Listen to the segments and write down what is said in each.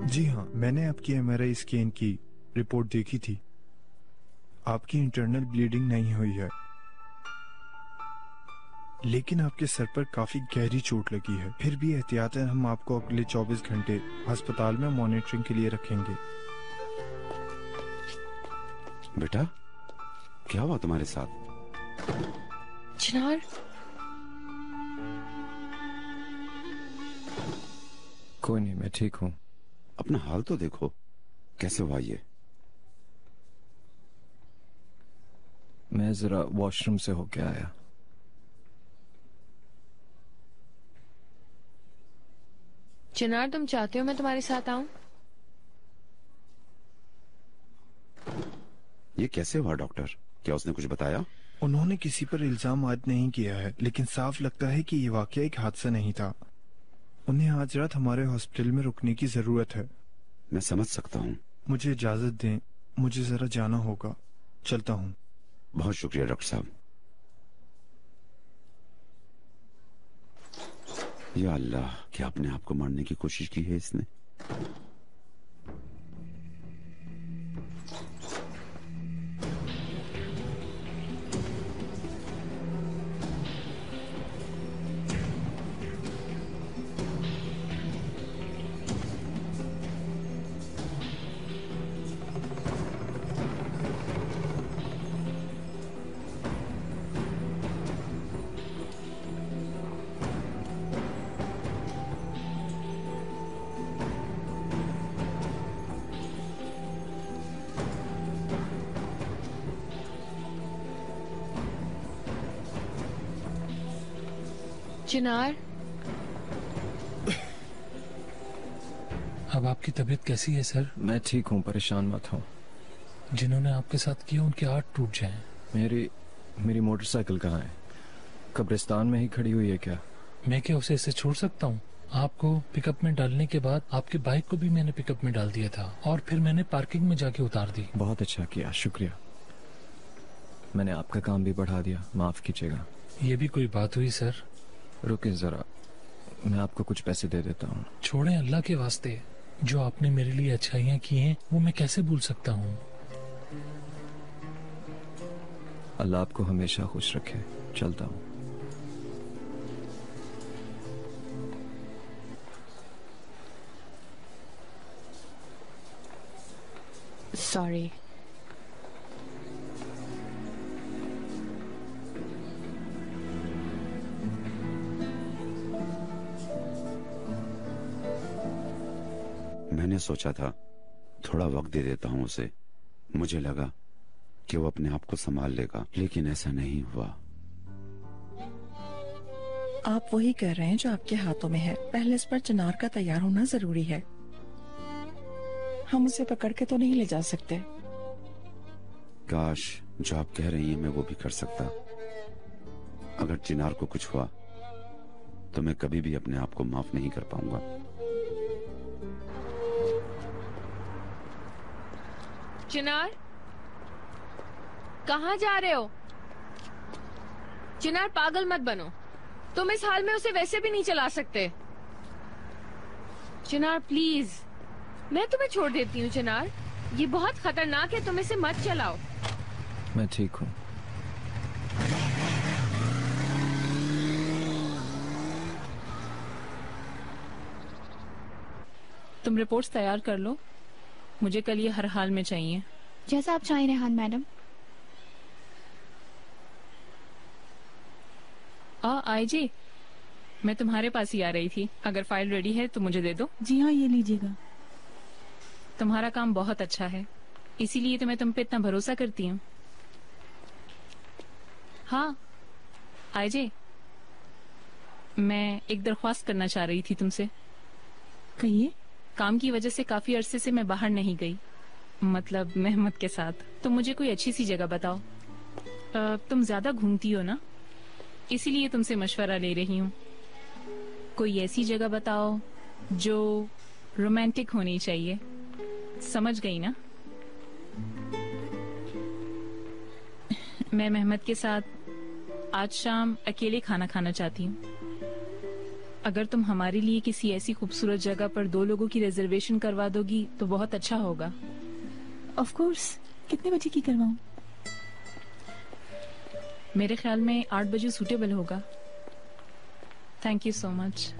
जी हाँ, मैंने आपकी एमआरआई स्कैन की रिपोर्ट देखी थी। आपकी इंटरनल ब्लीडिंग नहीं हुई है, लेकिन आपके सर पर काफी गहरी चोट लगी है। फिर भी एहतियातन हम आपको अगले 24 घंटे अस्पताल में मॉनिटरिंग के लिए रखेंगे। बेटा, क्या हुआ तुम्हारे साथ? चिनार, कोई नहीं, मैं ठीक हूँ। अपना हाल तो देखो, कैसे हुआ ये? मैं जरा वॉशरूम से होके आया। चिनार, तुम चाहते हो मैं तुम्हारे साथ आऊं? ये कैसे हुआ डॉक्टर? क्या उसने कुछ बताया? उन्होंने किसी पर इल्जाम आयद नहीं किया है, लेकिन साफ लगता है कि ये वाकया एक हादसा नहीं था। उन्हें आज रात हमारे हॉस्पिटल में रुकने की जरूरत है। मैं समझ सकता हूँ। मुझे इजाजत दें, मुझे जरा जाना होगा। चलता हूँ। बहुत शुक्रिया डॉक्टर साहब। या अल्लाह, क्या अपने आप को मारने की कोशिश की है इसने? चिनार, अब आपकी तबीयत कैसी है सर? मैं ठीक हूँ, परेशान मत हो। जिन्होंने आपके साथ किया उनके हाथ टूट जाएं। मेरी मोटरसाइकिल कहाँ है? कब्रिस्तान में ही खड़ी हुई है क्या? मैं क्या उसे ऐसे छोड़ सकता हूँ? आपको पिकअप में डालने के बाद आपकी बाइक को भी मैंने पिकअप में डाल दिया था और फिर मैंने पार्किंग में जाके उतार दी। बहुत अच्छा किया, शुक्रिया। मैंने आपका काम भी बढ़ा दिया, माफ कीजिएगा। ये भी कोई बात हुई सर? रुकिए जरा, मैं आपको कुछ पैसे दे देता हूँ। छोड़ें, अल्लाह के वास्ते। जो आपने मेरे लिए अच्छाइयाँ की हैं वो मैं कैसे भूल सकता हूँ? अल्लाह आपको हमेशा खुश रखे। चलता हूँ। सॉरी। मैंने सोचा था थोड़ा वक्त दे देता हूँ उसे। मुझे लगा कि वो अपने आप को संभाल लेगा, लेकिन ऐसा नहीं हुआ। आप वही कर रहे हैं जो आपके हाथों में है। पहले इस पर चिनार का तैयार होना जरूरी है। हम उसे पकड़ के तो नहीं ले जा सकते। काश जो आप कह रही हैं मैं वो भी कर सकता। अगर चिनार को कुछ हुआ तो मैं कभी भी अपने आप को माफ नहीं कर पाऊंगा। चिनार, कहाँ जा रहे हो? चिनार, पागल मत बनो। तुम इस हाल में उसे वैसे भी नहीं चला सकते। चिनार प्लीज, मैं तुम्हें छोड़ देती हूँ। चिनार, ये बहुत खतरनाक है, तुम इसे मत चलाओ। मैं ठीक हूँ। तुम रिपोर्ट्स तैयार कर लो, मुझे कल ये हर हाल में चाहिए। जैसा आप चाहें रेहान मैडम। आई जी, मैं तुम्हारे पास ही आ रही थी। अगर फाइल रेडी है तो मुझे दे दो। जी हाँ, ये लीजिएगा। तुम्हारा काम बहुत अच्छा है, इसीलिए तो मैं तुम पे इतना भरोसा करती हूँ। हाँ आई जी, मैं एक दरख्वास्त करना चाह रही थी तुमसे। कहिए। काम की वजह से काफी अरसे से मैं बाहर नहीं गई, मतलब मेहमत के साथ। तो मुझे कोई अच्छी सी जगह बताओ। तुम ज्यादा घूमती हो ना, इसीलिए तुमसे मशवरा ले रही हूँ। कोई ऐसी जगह बताओ जो रोमांटिक होनी चाहिए, समझ गई ना? मैं मेहमत के साथ आज शाम अकेले खाना खाना चाहती हूँ। अगर तुम हमारे लिए किसी ऐसी खूबसूरत जगह पर 2 लोगों की रिजर्वेशन करवा दोगी तो बहुत अच्छा होगा। Of course. कितने बजे की करवाऊं? मेरे ख्याल में 8 बजे सूटेबल होगा। Thank you so much.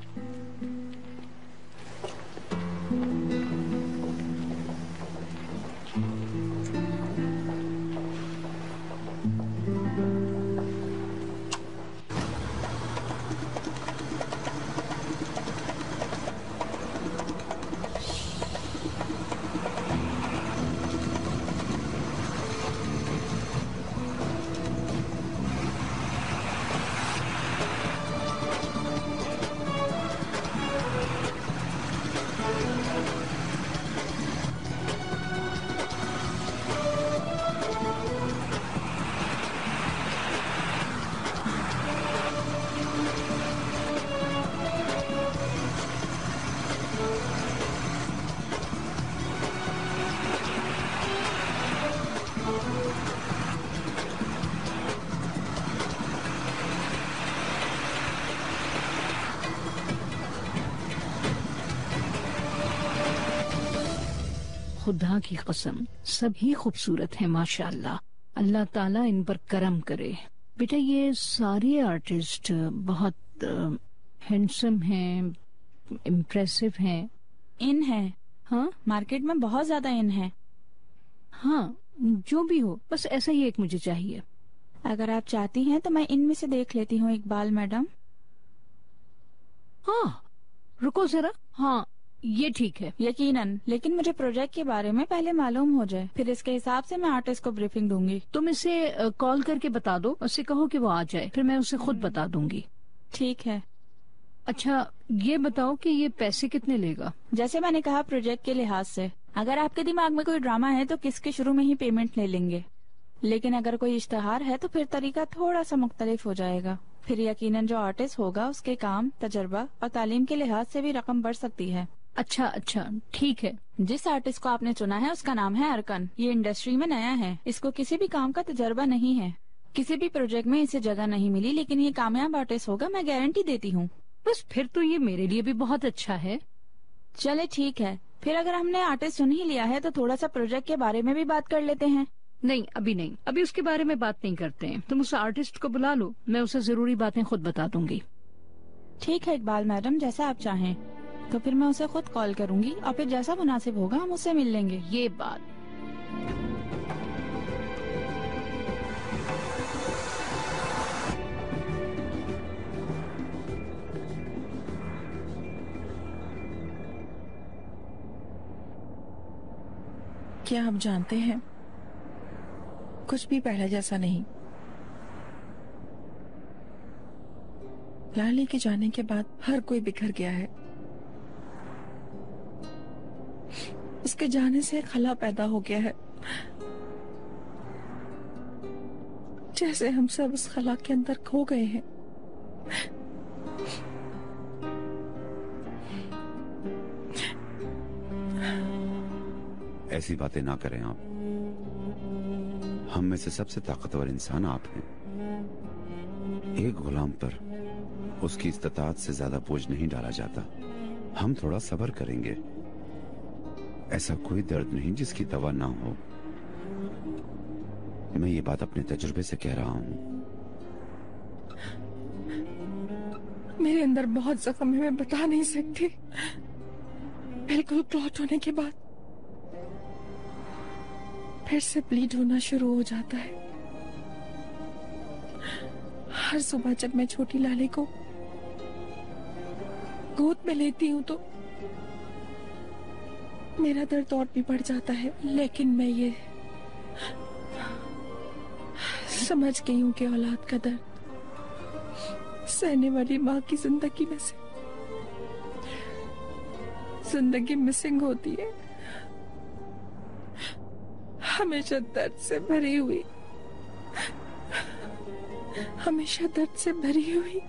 खुदा की कसम सभी खूबसूरत हैं माशाअल्लाह। अल्लाह ताला इन पर करम करे। बेटा ये सारे आर्टिस्ट बहुत हैंडसम हैं, इम्प्रेसिव हैं। इन है। हाँ मार्केट में बहुत ज्यादा इन है। हाँ जो भी हो, बस ऐसा ही एक मुझे चाहिए। अगर आप चाहती हैं तो मैं इनमें से देख लेती हूँ इकबाल मैडम। हाँ रुको जरा। हाँ ये ठीक है। यकीनन, लेकिन मुझे प्रोजेक्ट के बारे में पहले मालूम हो जाए, फिर इसके हिसाब से मैं आर्टिस्ट को ब्रीफिंग दूंगी। तुम इसे कॉल करके बता दो, उससे कहो कि वो आ जाए, फिर मैं उसे खुद बता दूंगी। ठीक है। अच्छा ये बताओ कि ये पैसे कितने लेगा? जैसे मैंने कहा प्रोजेक्ट के लिहाज से, अगर आपके दिमाग में कोई ड्रामा है तो किसके शुरू में ही पेमेंट ले लेंगे, लेकिन अगर कोई इश्तहार है तो फिर तरीका थोड़ा सा मुख्तलिफ हो जाएगा। फिर यकीनन जो आर्टिस्ट होगा उसके काम, तजर्बा और तालीम के लिहाज से भी रकम बढ़ सकती है। अच्छा अच्छा ठीक है। जिस आर्टिस्ट को आपने चुना है उसका नाम है अरकन। ये इंडस्ट्री में नया है, इसको किसी भी काम का तजर्बा नहीं है, किसी भी प्रोजेक्ट में इसे जगह नहीं मिली, लेकिन ये कामयाब आर्टिस्ट होगा, मैं गारंटी देती हूँ। बस फिर तो ये मेरे लिए भी बहुत अच्छा है। चले ठीक है, फिर अगर हमने आर्टिस्ट चुन ही लिया है तो थोड़ा सा प्रोजेक्ट के बारे में भी बात कर लेते हैं। नहीं अभी नहीं, अभी उसके बारे में बात नहीं करते हैं। तुम उस आर्टिस्ट को बुला लो, मैं उसे जरूरी बातें खुद बता दूंगी। ठीक है इकबाल मैडम, जैसा आप चाहें। तो फिर मैं उसे खुद कॉल करूंगी और फिर जैसा मुनासिब होगा हम उससे मिल लेंगे। ये बात। क्या आप जानते हैं, कुछ भी पहले जैसा नहीं। लाली के जाने के बाद हर कोई बिखर गया है। उसके जाने से खला पैदा हो गया है, जैसे हम सब उस खला के अंदर खो गए हैं। ऐसी बातें ना करें आप। हम में से सबसे ताकतवर इंसान आप हैं। एक गुलाम पर उसकी इस्तिताअत से ज्यादा बोझ नहीं डाला जाता। हम थोड़ा सब्र करेंगे। ऐसा कोई दर्द नहीं जिसकी दवा ना हो। मैं ये बात अपने तजुर्बे से कह रहा हूँ। मेरे अंदर बहुत जख्म है, मैं बता नहीं सकती। बिल्कुल क्लॉट होने के बाद फिर से ब्लीड होना शुरू हो जाता है। हर सुबह जब मैं छोटी लाली को गोद में लेती हूँ तो मेरा दर्द और भी बढ़ जाता है, लेकिन मैं ये समझ गई हूँ कि औलाद का दर्द सहने वाली माँ की जिंदगी में से जिंदगी मिसिंग होती है, हमेशा दर्द से भरी हुई, हमेशा दर्द से भरी हुई।